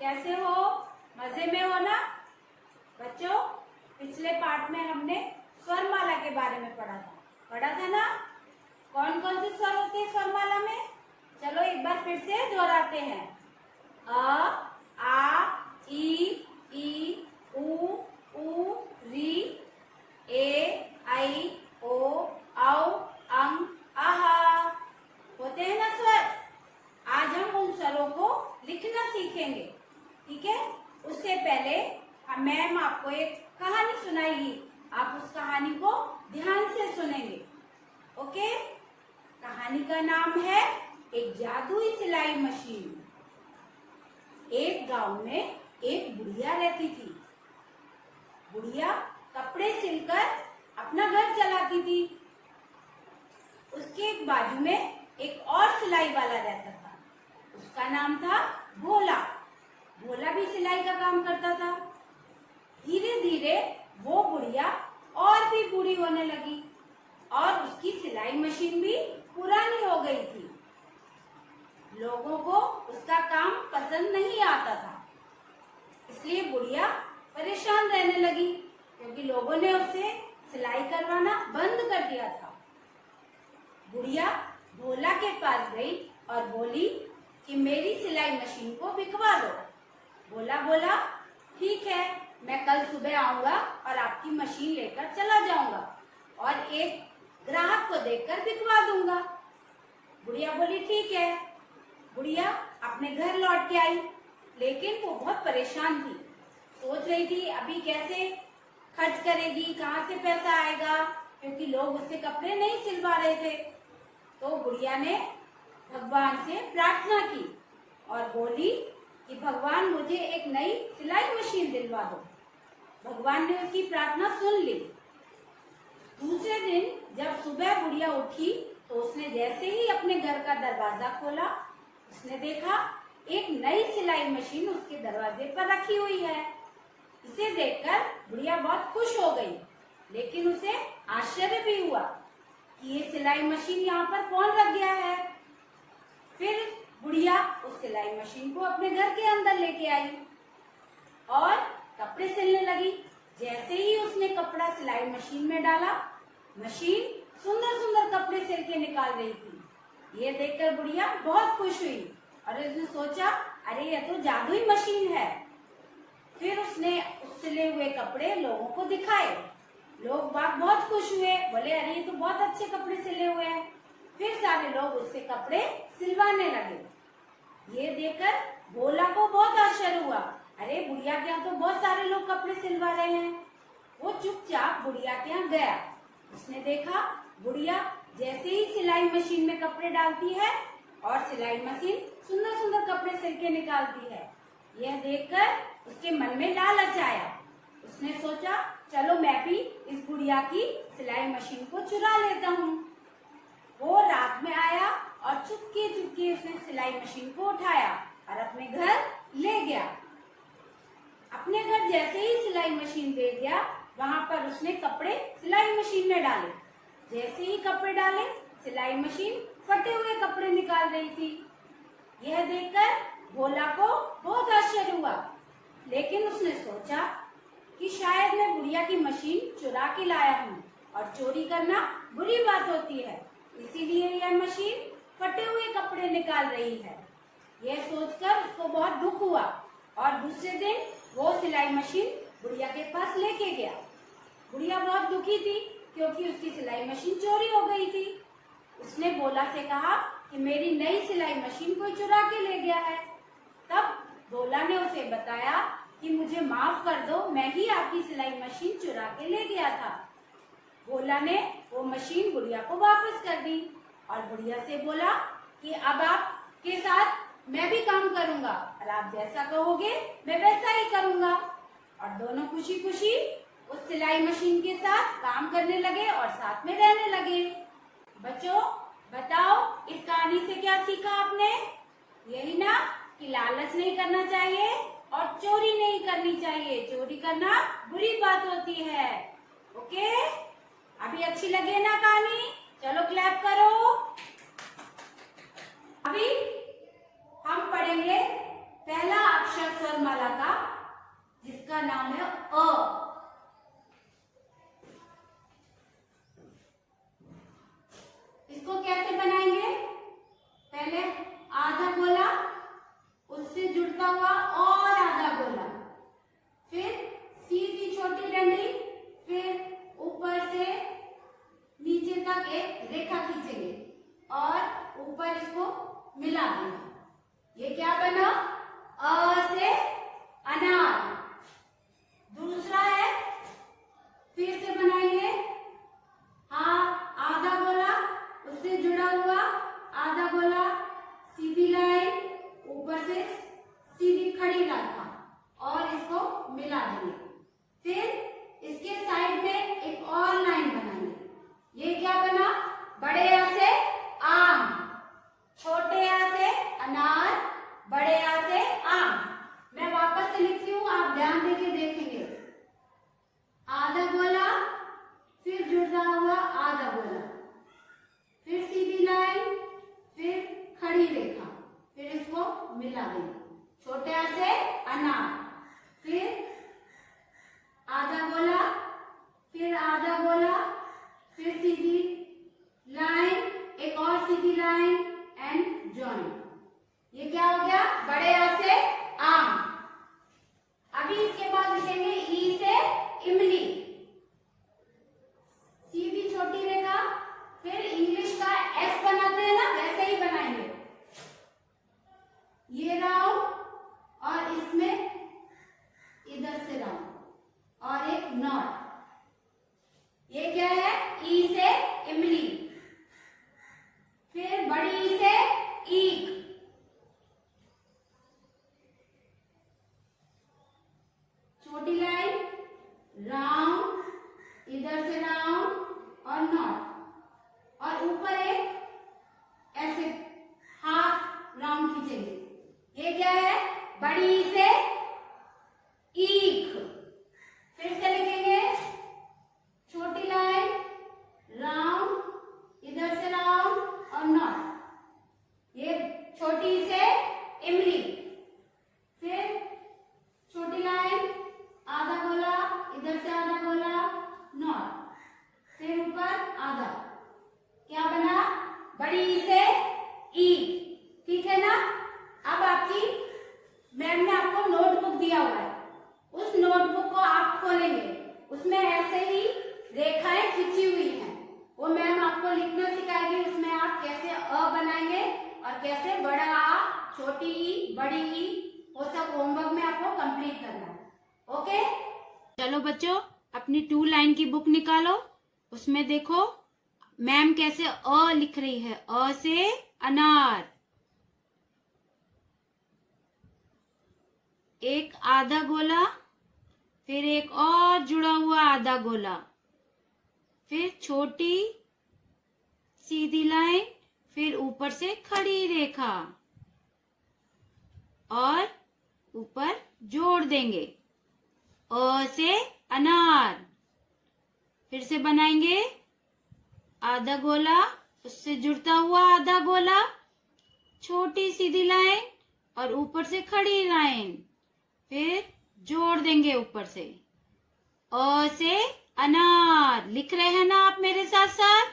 कैसे हो? मजे में हो ना बच्चों? पिछले पार्ट में हमने स्वरमाला के बारे में पढ़ा था ना? कौन कौन से स्वर होते हैं स्वरमाला में? चलो एक बार फिर से दोहराते हैं। अ, आ, ई, उ, री, ए, आई, ओ, औ, अं, आहा। होते हैं ना स्वर? आज हम उन स्वरों को लिखना सीखेंगे, ठीक है? उससे पहले मैम आपको एक कहानी सुनाएगी। आप उस कहानी को ध्यान से सुनेंगे, ओके? कहानी का नाम है एक जादुई सिलाई मशीन। एक गांव में एक बुढ़िया रहती थी। बुढ़िया कपड़े सिलकर अपना घर चलाती थी। उसके बाजू में एक और सिलाई वाला रहता था। उसका नाम था भोला। भोला भी सिलाई का काम करता था। धीरे धीरे वो बुढ़िया और भी बूढ़ी होने लगी और उसकी सिलाई मशीन भी पुरानी हो गई थी। लोगों को उसका काम पसंद नहीं आता था, इसलिए बुढ़िया परेशान रहने लगी क्योंकि लोगों ने उससे सिलाई करवाना बंद कर दिया था। बुढ़िया भोला के पास गई और बोली कि मेरी सिलाई मशीन को बिकवा दो। भोला बोला, ठीक है, मैं कल सुबह आऊंगा और आपकी मशीन लेकर चला जाऊंगा और एक ग्राहक को देखकर बिकवा दूंगा। बुढ़िया बोली, ठीक है। बुढ़िया अपने घर लौट के आई, लेकिन वो बहुत परेशान थी। सोच रही थी अभी कैसे खर्च करेगी, कहाँ से पैसा आएगा, क्योंकि लोग उससे कपड़े नहीं सिलवा रहे थे। तो बुढ़िया ने भगवान से प्रार्थना की और बोली कि भगवान मुझे एक नई सिलाई मशीन दिलवा दो। भगवान ने उसकी प्रार्थना सुन ली। दूसरे दिन जब सुबह बुढ़िया उठी तो उसने जैसे ही अपने घर का दरवाजा खोला, उसने देखा एक नई सिलाई मशीन उसके दरवाजे पर रखी हुई है। इसे देखकर बुढ़िया बहुत खुश हो गई, लेकिन उसे आश्चर्य भी हुआ कि ये सिलाई मशीन यहाँ पर कौन रख गया है। फिर बुढ़िया उस सिलाई मशीन को अपने घर के अंदर लेके आई और कपड़े सिलने लगी। जैसे ही उसने कपड़ा सिलाई मशीन में डाला, मशीन सुंदर सुंदर कपड़े सिल के निकाल रही थी। ये देखकर बुढ़िया बहुत खुश हुई और उसने सोचा, अरे ये तो जादुई मशीन है। फिर उसने उस सिले हुए कपड़े लोगों को दिखाए। लोग बहुत खुश हुए, बोले अरे ये तो बहुत अच्छे कपड़े सिले हुए हैं। फिर सारे लोग उससे कपड़े सिलवाने लगे। ये देखकर भोला को बहुत आश्चर्य हुआ, अरे बुढ़िया के यहाँ तो बहुत सारे लोग कपड़े सिलवा रहे हैं। वो चुपचाप बुढ़िया के यहाँ गया। उसने देखा बुढ़िया जैसे ही सिलाई मशीन में कपड़े डालती है और सिलाई मशीन सुंदर सुंदर कपड़े सिल के निकालती है। यह देखकर उसके मन में लालच आया। उसने सोचा, चलो मैं भी इस बुढ़िया की सिलाई मशीन को चुरा लेता हूँ। वो रात में आया और चुपके चुपके उसने सिलाई मशीन को उठाया और अपने घर ले गया। अपने घर जैसे ही सिलाई मशीन दे गया, वहाँ पर उसने कपड़े सिलाई मशीन में डाले। जैसे ही कपड़े डाले, सिलाई मशीन फटे हुए कपड़े निकाल रही थी। यह देखकर भोला को बहुत आश्चर्य हुआ, लेकिन उसने सोचा कि शायद मैं बुढ़िया की मशीन चुरा के लाया हूँ और चोरी करना बुरी बात होती है, इसीलिए यह मशीन फटे हुए कपड़े निकाल रही है। यह सोचकर उसको बहुत दुख हुआ और दूसरे दिन वो सिलाई मशीन बुढ़िया के पास लेके गया। बुढ़िया बहुत दुखी थी क्योंकि उसकी सिलाई मशीन चोरी हो गई थी। उसने भोला से कहा कि मेरी नई सिलाई मशीन कोई चुरा के ले गया है। तब भोला ने उसे बताया कि मुझे माफ कर दो, मैं ही आपकी सिलाई मशीन चुरा के ले गया था। भोला ने वो मशीन बुढ़िया को वापस कर दी और बुढ़िया से बोला कि अब आपके साथ मैं भी काम करूंगा और आप जैसा कहोगे मैं वैसा ही करूंगा। और दोनों खुशी खुशी उस सिलाई मशीन के साथ काम करने लगे और साथ में रहने लगे। बच्चों बताओ, इस कहानी से क्या सीखा आपने? यही ना कि लालच नहीं करना चाहिए और चोरी नहीं करनी चाहिए। चोरी करना बुरी बात होती है। ओके, अभी अच्छी लगे ना कहानी? चलो क्लैप करो। अभी हम पढ़ेंगे पहला अक्षर वर्णमाला का, जिसका नाम है अ। इसको कैसे बनाएंगे? पहले आधा गोला, उससे जुड़ता हुआ और आधा गोला, फिर सीधी छोटी डंडी, फिर ऊपर से नीचे तक एक रेखा खींचेंगे और ऊपर इसको मिला देंगे। ये क्या बना? अ से अनार। दूसरा है, फिर से बनाएंगे। हाँ, आधा गोला, उससे जुड़ा हुआ आधा गोला, सीधी लाइन, ऊपर से सीधी खड़ी रेखा और इसको मिला देंगे। फिर इसके साइड में एक और लाइन बनाएंगे। ये क्या बना? बड़े आ से आम, छोटे आ से अनार, बड़े आ से आम। मैं वापस से लिखती हूँ, आप ध्यान देके देखेंगे। आधा गोला, फिर जुड़ा हुआ आधा गोला, फिर सीधी लाइन, फिर खड़ी रेखा, फिर इसको मिला देंगे। छोटे आ से अनार, फिर आधा गोला, फिर आधा गोला, फिर सीधी लाइन, एक और सीधी लाइन एंड जॉइन। ये क्या हो गया? बड़े आ से आम। अभी इसके बाद लिखेंगे ई से इमली, सीधी छोटी रेखा, फिर इंग्लिश का एस बनाते हैं ना, वैसे ही बनाएंगे। ये राउंड और इसमें इधर से राउंड और एक नॉट। ये क्या है? ई से इमली, फिर बड़ी ई से ईख, छोटी लाइन, राउंड, इधर से राउंड और नॉट, और ऊपर एक ऐसे हाफ राउंड खींचेंगे। ये क्या है? बड़ी ई से ईख। फिर से लिखेंगे, छोटी लाइन, राउंड, इधर से राउंड और नॉट। ये छोटी ई से इमली, फिर छोटी लाइन, आधा गोला, इधर से आधा गोला, नॉट, फिर ऊपर आधा। क्या बना? बड़ी ई से ई। ठीक है ना? अब आपकी मैम ने आपको नोटबुक दिया हुआ है, उस नोटबुक को आप खोलेंगे, उसमें ऐसे ही रेखाएं खींची हुई हैं। वो मैम आपको लिखना सिखाएगी, उसमें आप कैसे अ बनाएंगे और कैसे बड़ा आ, छोटी ई, बड़ी ई, वो सब होमवर्क में आपको कंप्लीट करना है। ओके, चलो बच्चों, अपनी 2 लाइन की बुक निकालो। उसमें देखो मैम कैसे अ लिख रही है। अ से अनार, एक आधा गोला, फिर एक और जुड़ा हुआ आधा गोला, फिर छोटी सीधी लाइन, फिर ऊपर से खड़ी रेखा और ऊपर जोड़ देंगे। अ से अनार, फिर से बनाएंगे आधा गोला, उससे जुड़ता हुआ आधा गोला, छोटी सीधी लाइन और ऊपर से खड़ी लाइन, फिर जोड़ देंगे ऊपर से। अ से अनार। लिख रहे हैं ना आप मेरे साथ साथ?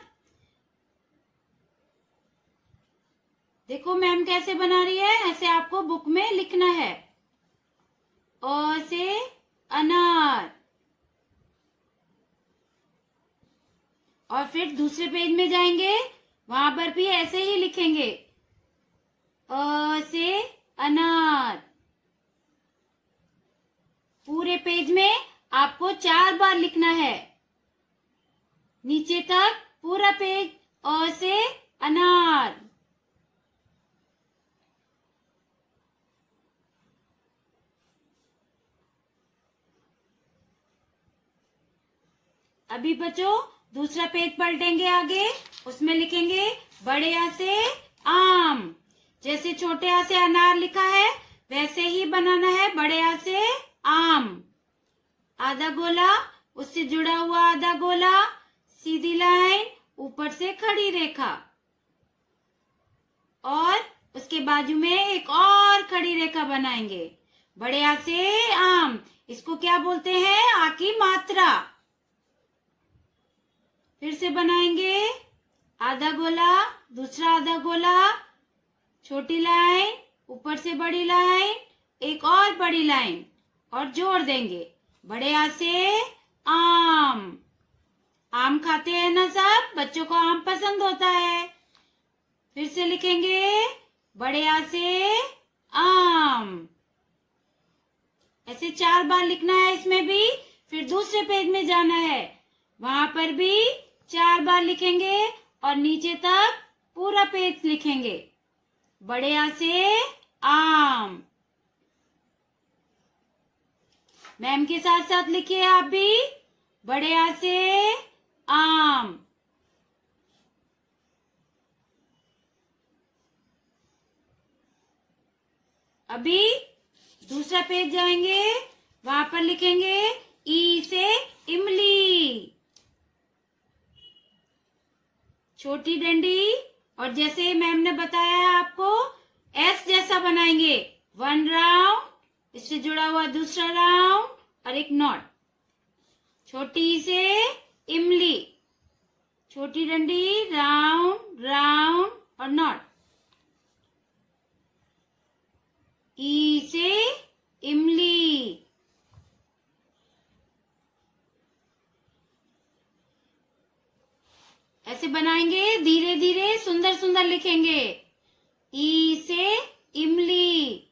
देखो मैम कैसे बना रही है, ऐसे आपको बुक में लिखना है। अ से अनार। और फिर दूसरे पेज में जाएंगे, वहां पर भी ऐसे ही लिखेंगे। अ से अनार। पूरे पेज में आपको 4 बार लिखना है, नीचे तक पूरा पेज अ से अनार। अभी बच्चों दूसरा पेज पलटेंगे आगे, उसमें लिखेंगे बड़े आ से आम। जैसे छोटे आ से अनार लिखा है वैसे ही बनाना है बड़े आ से आम। आधा गोला, उससे जुड़ा हुआ आधा गोला, सीधी लाइन, ऊपर से खड़ी रेखा और उसके बाजू में एक और खड़ी रेखा बनाएंगे। बड़े आ से आम, इसको क्या बोलते हैं? आ की मात्रा। फिर से बनाएंगे, आधा गोला, दूसरा आधा गोला, छोटी लाइन, ऊपर से बड़ी लाइन, एक और बड़ी लाइन और जोड़ देंगे। बड़े आ से आम। आम खाते हैं ना सब? बच्चों को आम पसंद होता है। फिर से लिखेंगे, बड़े आ से आम। ऐसे 4 बार लिखना है इसमें भी। फिर दूसरे पेज में जाना है, वहां पर भी 4 बार लिखेंगे और नीचे तक पूरा पेज लिखेंगे। बड़े आ से आम। मैम के साथ साथ लिखिए आप भी, बड़े आ से आम। अभी दूसरा पेज जाएंगे, वहां पर लिखेंगे ई से इमली। छोटी डंडी, और जैसे मैम ने बताया है आपको, एस जैसा बनाएंगे। 1 राउंड, इससे जुड़ा हुआ दूसरा राउंड और एक नॉट। छोटी से इमली, छोटी डंडी, राउंड राउंड और नॉट। ई से इमली। ऐसे बनाएंगे, धीरे धीरे सुंदर सुंदर लिखेंगे। ई से इमली।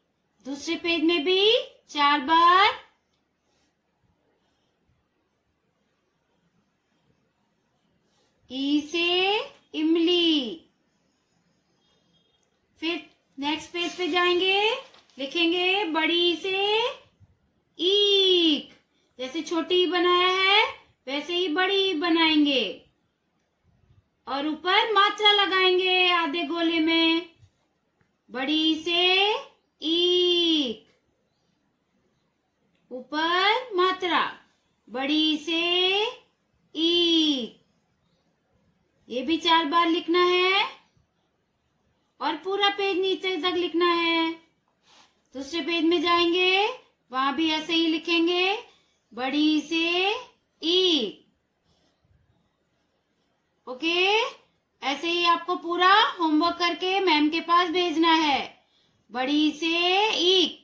दूसरे पेज में भी 4 बार। ई से इमली। फिर नेक्स्ट पेज पे जाएंगे, लिखेंगे बड़ी से ईक। जैसे छोटी बनाया है वैसे ही बड़ी बनाएंगे और ऊपर मात्रा लगाएंगे आधे गोले में। बड़ी से ईक, ऊपर मात्रा, बड़ी से ईक। ये भी 4 बार लिखना है और पूरा पेज नीचे तक लिखना है। दूसरे पेज में जाएंगे, वहां भी ऐसे ही लिखेंगे, बड़ी से ईक। ओके, ऐसे ही आपको पूरा होमवर्क करके मैम के पास भेजना है। बड़ी से ईक।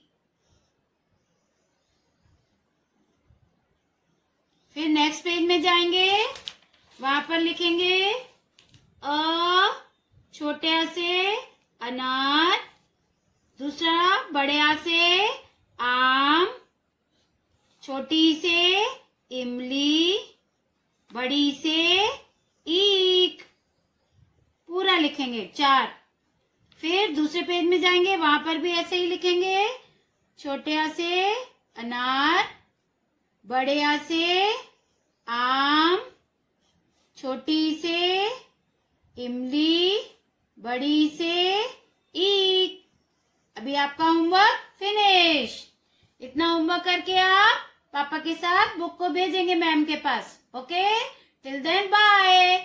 फिर नेक्स्ट पेज में जाएंगे, वहां पर लिखेंगे अ, छोटे आ से अनार, दूसरा बड़े आ से आम, छोटी से इमली, बड़ी से ईक। पूरा लिखेंगे 4। फिर दूसरे पेज में जाएंगे, वहां पर भी ऐसे ही लिखेंगे, छोटे आ से अनार, बड़े आ से आम, छोटी से इमली, बड़ी से ईक। अभी आपका होमवर्क फिनिश। इतना होमवर्क करके आप पापा के साथ बुक को भेजेंगे मैम के पास। Okay, till then bye.